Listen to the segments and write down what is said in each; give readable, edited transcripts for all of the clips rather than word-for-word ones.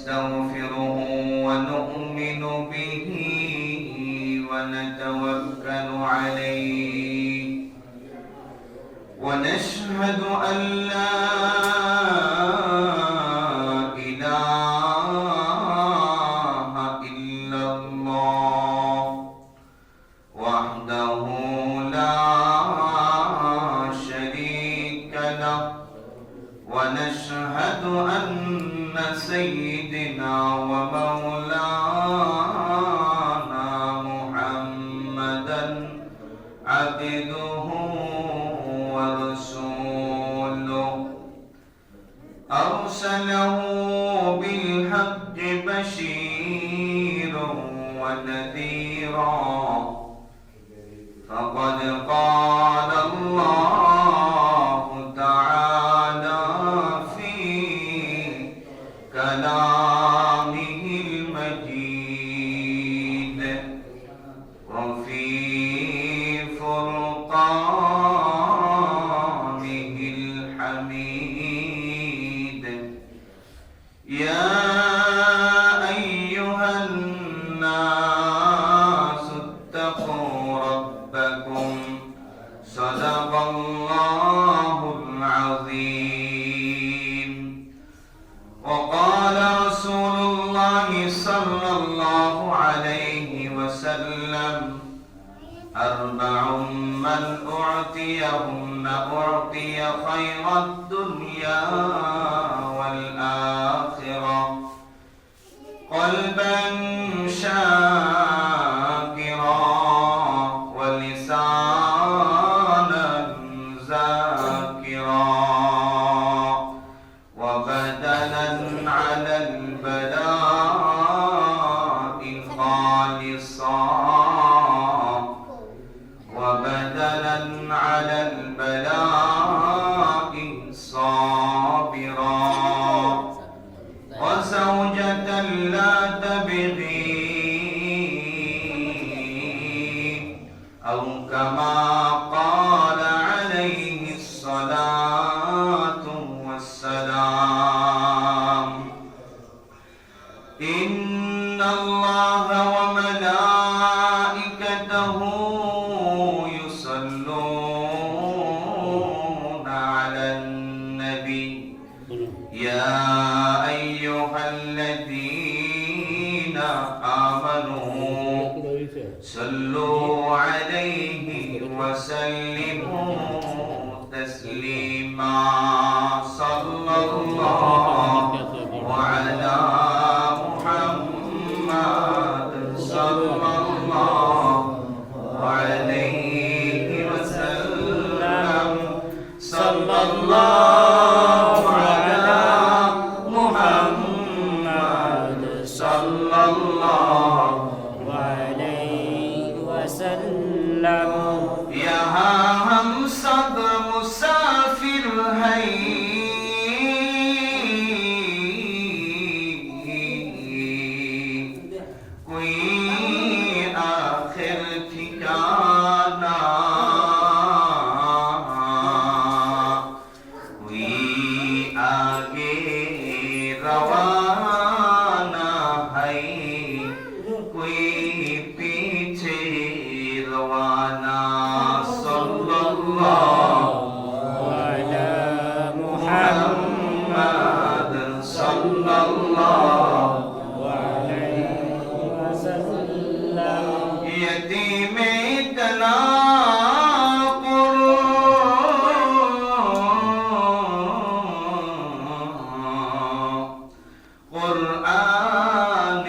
ونستغفره ونؤمن به ونتوكل عليه ونشهد أن لا ونشهد أن سيدنا ومولانا محمدا عبده ورسوله أرسله بالحق بشيرا ونذيرا فقد قال الله تعالى كلامه المجيد وفي فرقانه الحميد يا أيها الناس اتقوا ربكم صدق الله العظيم وقال رسول الله صلى الله عليه وسلم أربع من أعطيهن أعطي خير الدنيا والآخرة قلبا شاكرا ولسانا ذاكرا وبدنا على البلاء خالصا وبدنا على البلاء صابرا وزوجة لا تبغي أو كما قال عليه الصلاة والسلام إن الله وملائكته يصلون على النبي يا أيها الذين آمنوا صلوا عليه وسلموا تسليما صلى الله على محمد صلى الله عليه وسلم صلى الله على محمد صلى الله عليه وسلم यहाँ हम सब मुसाफिर हैं कोई आखिर ठिकाना कोई आगे रवाना है कोई पीछे रवाना सल्लल्लाहु على محمد صلى الله عليه وسلم यतीम कुरान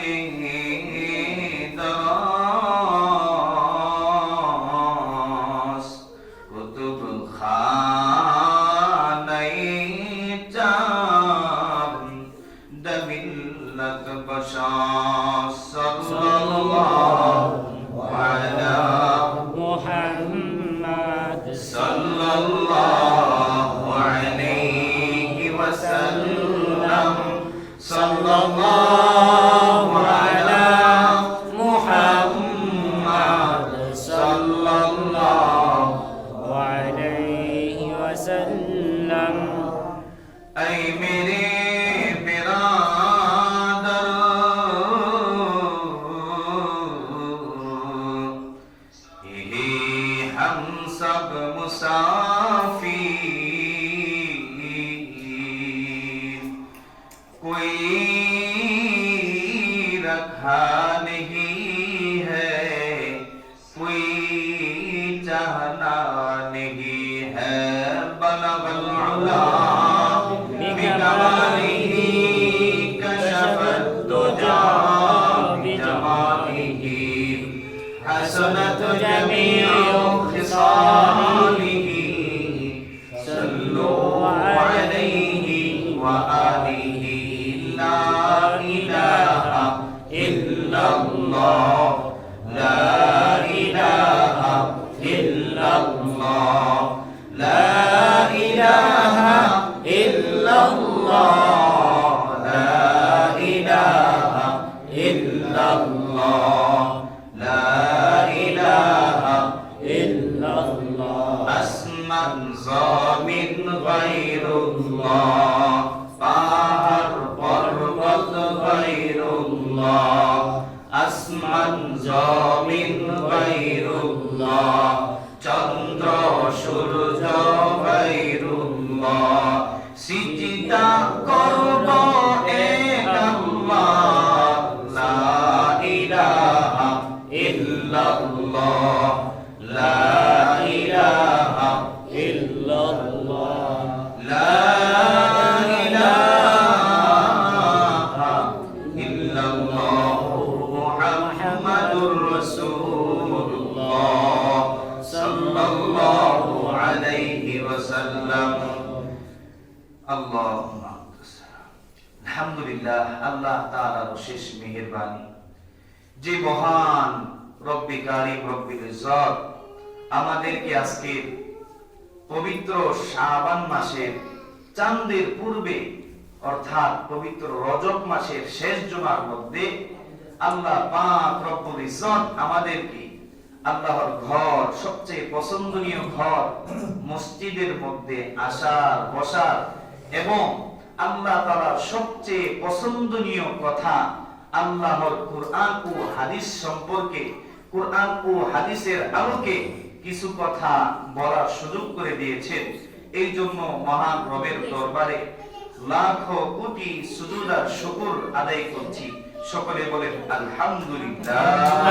दरास कुतुब खाने चार दमिल्लत बशार सल्लल्लाहु अलैहि محمد सल्लल्लाहु अलैहि वसल्लम सल्लल्लाहु अलैहि मुहम्मद सल्लल्लाहु عليه وسلم ऐ मेरे बिरादर कोई रखा नहीं है, कोई चाहना नहीं है। बलगल उला बिकमालिही कशफत दुजा बिजमालिही हसनत जमीउ खिसालिही सल्लु अलैहि व आलिहि। ला इलाहा इल्लल्लाह, ला इलाहा इल्लल्लाह, ला इलाहा इल्लल्लाह, ला इलाहा इल्लल्लाह, ला इलाहा illallah. আসমান জমিন গায়রুল্লাহ, পাহাড় পর্বত গায়রুল্লাহ। আসমান জমিন গায়রুল্লাহ, চন্দ্র সূর্য গায়রুল্লাহ। সিজদা করব এক আল্লাহ, লা ইলাহা ইল্লাল্লাহ, লা ইলাহা Illallah. লা ইলাহা ইল্লাল্লাহ মুহাম্মাদুর রাসূলুল্লাহ সাল্লাল্লাহু আলাইহি ওয়াসাল্লাম। আল্লাহুম্মা আলহামদুলিল্লাহ, আল্লাহ তাআলার অশেষ মেহেরবানি যে মহান রব্বে কারীম রব্বুল ইজ্জত আমাদেরকে আজকে পবিত্র শাবান মাসের চাঁদের পূর্বে অর্থাৎ পবিত্র রজব মাসের শেষ জুমার মধ্যে আল্লাহ পাক রব্বুল ইজ্জত আমাদেরকে আল্লাহর ঘর, সবচেয়ে পছন্দনীয় ঘর মসজিদের মধ্যে আসার, বসার এবং আল্লাহ তাআলার সবচেয়ে পছন্দনীয় কথা আল্লাহর কুরআন ও হাদিস সম্পর্কে, কুরআন ও হাদিসের আলোকে কিছু কথা বলার সুযোগ করে দিয়েছেন। এই জন্য মহান রবের দরবারে লাখো কোটি সুজুদ আর শুকর আদায় করছি। সকলে বলেন আলহামদুলিল্লাহ।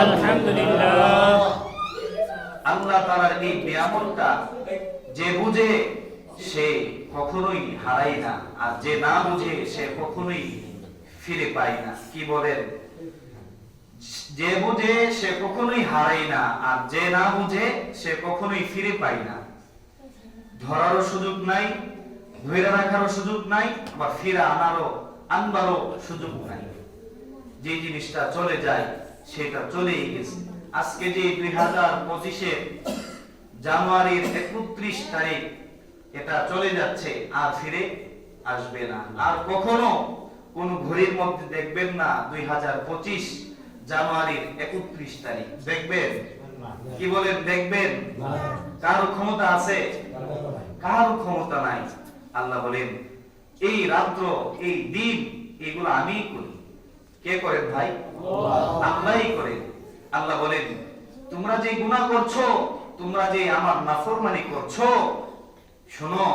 আলহামদুলিল্লাহ। আল্লাহ তাআলার এই নিয়ামতটা যে বুঝে সে কখনোই হারায় না, আর যে না বুঝে সে কখনোই ফিরে পায় না। কি বলেন? যে বুঝে সে কখনোই হারায় না, আর যে না বুঝে সে কখনোই ফিরে পায় না। ধরারও সুযোগ নাই, ধরে রাখারও সুযোগ নাই, আবার ফিরে আনবারও সুযোগ নাই। যে জিনিসটা চলে যায় সেটা চলেই গেছে। আজকে যে 2025 জানুয়ারির 31 তারিখ, এটা চলে যাচ্ছে, আর ফিরে আসবে না। আর কখনো কোন ঘড়ির মধ্যে দেখবেন না 2025 জানুয়ারির 31 তারিখ। দেখবেন? কি বলেন? দেখবেন? কারো ক্ষমতা আছে? কারো ক্ষমতা নাই। আল্লাহ বলেন এই রাত্র, এই দিন, এগুলো আমিই করি। কে করেন ভাই? আল্লাহই করেন। আল্লাহ বলেন তোমরা যে গুনাহ করছো, তোমরা যে আমার নাফরমানি করছো, শোনো,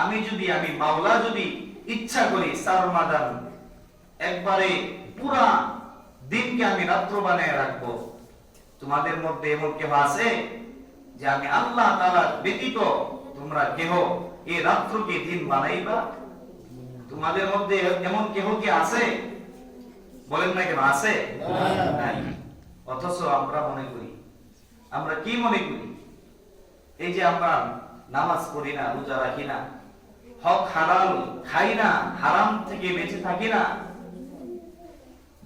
আমি মাওলা যদি ইচ্ছা করি সারমাদান একবারে পুরা দিনকে আমি রাত্র বানিয়ে রাখবো। তোমাদের মধ্যে এমন কেহ আছে যে আমি আল্লাহ তাআলার ব্যতীত তোমরা কেহ এই রাত্রকে দিন বানাইবা? তোমাদের মধ্যে এমন কেহ কি আছে? বলেন না কেন? আছে? নাই। অথচ আমরা মনে করি, আমরা কি মনে করি? এই যে আমরা নামাজ পড়ি না, রোজা রাখি না, হক হালাল খাই না, হারাম থেকে বেঁচে থাকি না,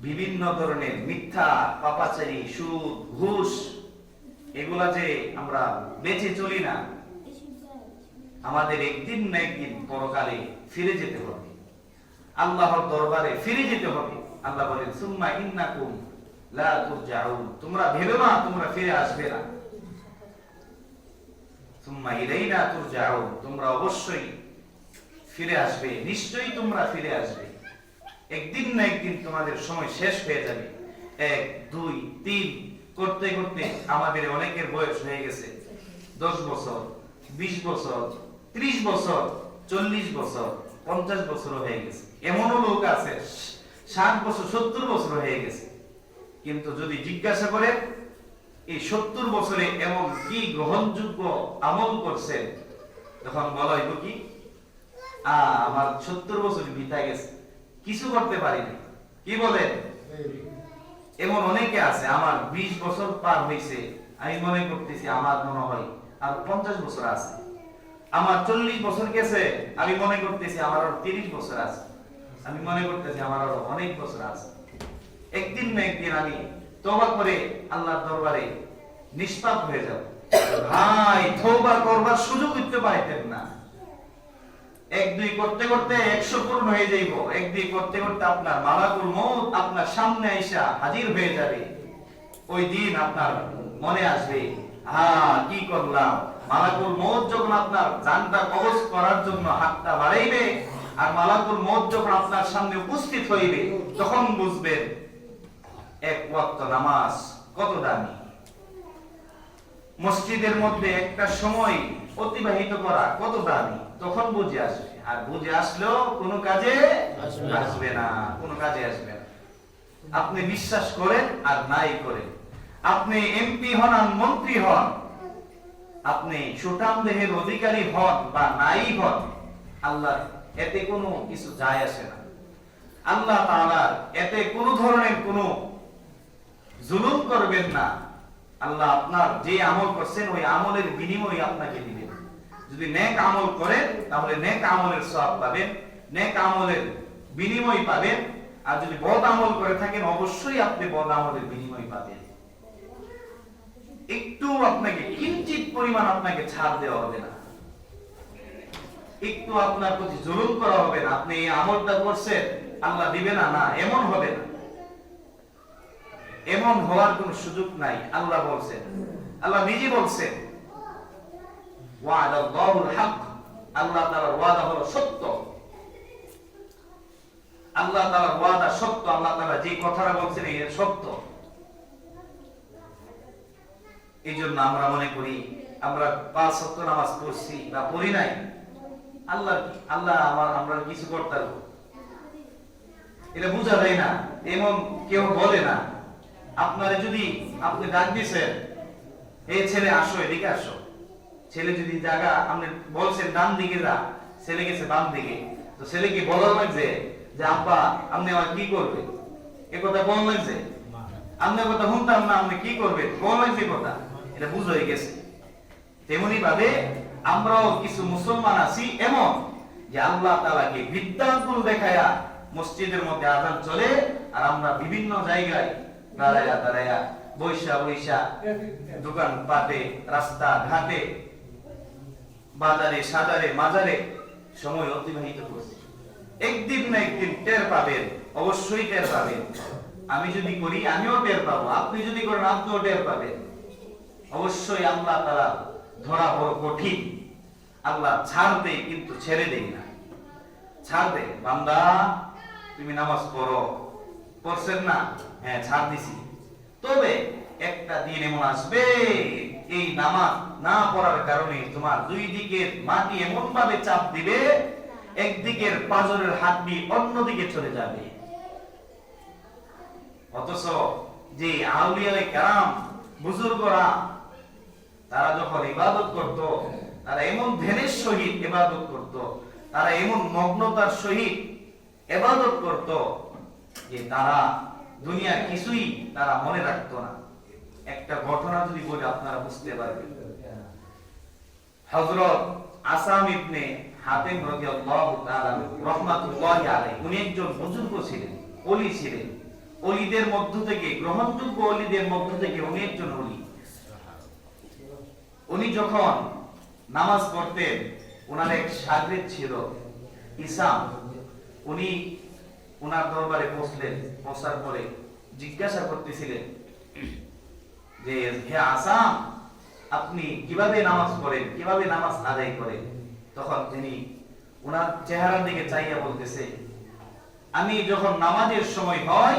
বিভিন্ন ধরনের মিথ্যা, পাপাচারী, সুদ, ঘুষ, এগুলা যে আমরা বেঁচে চলি না, আমাদের একদিন না একদিন পরকালে ফিরে যেতে হবে, আল্লাহর দরবারে ফিরে যেতে হবে। আল্লাহ বলেন সুম্মা ইন্নাকুম লা তুরজাউন, তোমরা ভেবে না তোমরা ফিরে আসবে না। সুম্মা ইলাইনা তুরজাউন, তোমরা অবশ্যই ফিরে আসবে, নিশ্চয়ই তোমরা ফিরে আসবে। একদিন না একদিন তোমাদের সময় শেষ হয়ে যাবে। 1, 2, 3 করতে করতে আমাদের অনেকের বয়স হয়ে গেছে 10 বছর, 20 বছর, 30 বছর, 40 বছর, 50 বছর হয়ে গেছে, এমনও লোক আছে 60 বছর 70 বছর হয়ে গেছে। কিন্তু যদি জিজ্ঞাসা করে এই 70 বছরে এমন কি গ্রহণযোগ্য আমল করছেন, তখন বলা হইব কি আমার 70 বছর বিতা গেছে, কিছু করতে পারিনি। কি বলেন? এমন অনেকে আছে আমার 20 বছর পার হইছে, আমি মনে করতেছি আমার মনে হয় আর 50 বছর আছে। আমার 40 বছর গেছে, আমি মনে করতেছি আমার আর 30 বছর আছে। আমি মনে করতেছি আমার আরো অনেক বছর আছে। একদিন না একদিন আমি তওবা করে আল্লাহর দরবারে নিষ্পাপ হয়ে যাব। ভাই তওবা করবার সুযোগ দিতে পারতেন না। এক দুই করতে করতে 100 পূর্ণ হয়ে যাইব। এক দুই করতে করতে আপনার মালাকুল মউত আপনার সামনে আইসা হাজির হয়ে যাবে। ওই দিন আপনার মনে আসবে কি করলাম। মালাকুল মউত যখন আপনার জানটা কবজ করার জন্য হাতটা বাড়াইবে আর মালাকুল মউত যখন আপনার সামনে উপস্থিত হইবে, তখন বুঝবেন এক ওয়াক্ত নামাজ কত দামি। মসজিদের মধ্যে একটা সময় অতিবাহিত করা কত দামি, তখন বুঝে আসবে। আর বুঝে আসলেও কোনো কাজে আসবে না, কোনো কাজে আসবে না। আপনি বিশ্বাস করেন আর নাই করেন, আপনি এমপি হন আর মন্ত্রী হন, আপনি সুঠাম দেহের অধিকারী হন বা নাই হন, আল্লাহ এতে কোনো কিছু যায় আসে না। আল্লাহ তাআলা এতে কোনো ধরনের কোনো জুলুম করবেন না। আল্লাহ আপনার যে আমল করছেন ওই আমলের বিনিময় আপনাকে দিবেন। যদি নেক আমল করেন তাহলে নেক আমলের সওয়াব পাবেন, নেক আমলের বিনিময় পাবেন। আর যদি বদ আমল করে থাকেন অবশ্যই আপনি বদ আমলের বিনিময় পাবেন। একটু আপনাকে কিঞ্চিত পরিমাণ আপনাকে ছাড় দেওয়া হবে না, একটু আপনার প্রতি জুলুম করা হবে না। আপনি এই আমলটা করছেন আল্লাহ দিবে না, না এমন হবে না, এমন হওয়ার কোনো সুযোগ নাই। আল্লাহ বলছেন, আল্লাহ নিজে বলছেন ওয়াদাল্লাহুল হক, আল্লাহ তাআলার ওয়াদা হলো সত্য। আল্লাহ তাআলার ওয়াদা সত্য, আল্লাহ তাআলা যে কথাটা বলছেন এই সত্য। এইজন্য আমরা মনে করি আমরা 5 ওয়াক্ত নামাজ পড়ছি বা পড়ি নাই, আল্লাহ আমরা কিছু করতে পারবো এটা বোঝা যায় না, এমন কেউ বলে না। আপনারে যদি আপনি ডাক দিয়েছেন এই ছেলে আসো এদিকে আসো, ছেলে যদি জায়গা আপনি বলছেন ডান দিকে যা, ছেলে গেছে বাম দিকে, তো ছেলে কি বলা লাগছে যে আব্বা আপনি আমার কি করবে, এ কথা বলা লাগছে? আপনার কথা শুনতাম না, আপনি কি করবেন বলা লাগছে কথা, এটা বুঝ হয়ে গেছে। তেমনি ভাবে আমরাও কিছু মুসলমান আছি এমন যে আল্লাহ তাআলাকে বিদ্যাঙ্কুল দেখায়া মসজিদের মধ্যে আযান চলে আর আমরা বিভিন্ন জায়গায় দাঁড়ায়া দাঁড়ায়া বৈশা বৈশা দোকান পাটে রাস্তা ঘাটে বাজারে সাজারে মাজারে সময় অতিবাহিত করছি। একদিন না একদিন টের পাবেন, অবশ্যই টের পাবেন। আমি যদি করি আমিও টের পাবো, আপনি যদি করেন আপনিও টের পাবেন। অবশ্যই আল্লাহ তাআলা ধরা বড় কঠিন। আল্লাহ ছাড় দেয় কিন্তু ছেড়ে দেয় না। ছাড় দেয়, বান্দা তুমি নামাজ পড়ো, পড়ছেন না, হ্যাঁ ছাড় দিছি, তবে একটা দিন এমন আসবে এই নামাজ না পড়ার কারণে তোমার দুই দিকের মাটি এমন ভাবে চাপ দিবে, একদিকের পাঁজরের হাড্ডি অন্যদিকে চলে যাবে। অথচ যে আউলিয়ায়ে কেরাম বুজুর্গরা তারা যখন ইবাদত করত, তারা এমন ধ্যানের সহিত ইবাদত করত, তারা এমন মগ্নতার সহিত ইবাদত করত যে তারা দুনিয়ার কিছুই তারা মনে রাখতো না। একটা ঘটনা যদি বলি আপনারা বুঝতে পারবেন। হযরত আসাম ইবনে হাতিম রাদিয়াল্লাহু তাআলা রাহমাতুল্লাহি আলাইহি, উনি একজন বুজুর্গ ছিলেন, ওলি ছিলেন। ওলিদের মধ্য থেকে, গ্রহণযোগ্য ওলিদের মধ্য থেকে উনি একজন ওলি। উনি যখন নামাজ পড়তেন, ওনার এক শাগির্দ ছিল ইসাম। উনি ওনার দরবারে পৌঁছলেন, পৌঁছার পরে জিজ্ঞাসা করতেছিলেন যে হে আসাম, আপনি কিভাবে নামাজ পড়েন, কিভাবে নামাজ আদায় করেন? তখন তিনি ওনার চেহারার দিকে চাইয়া বলতেছে, আমি যখন নামাজের সময় হয়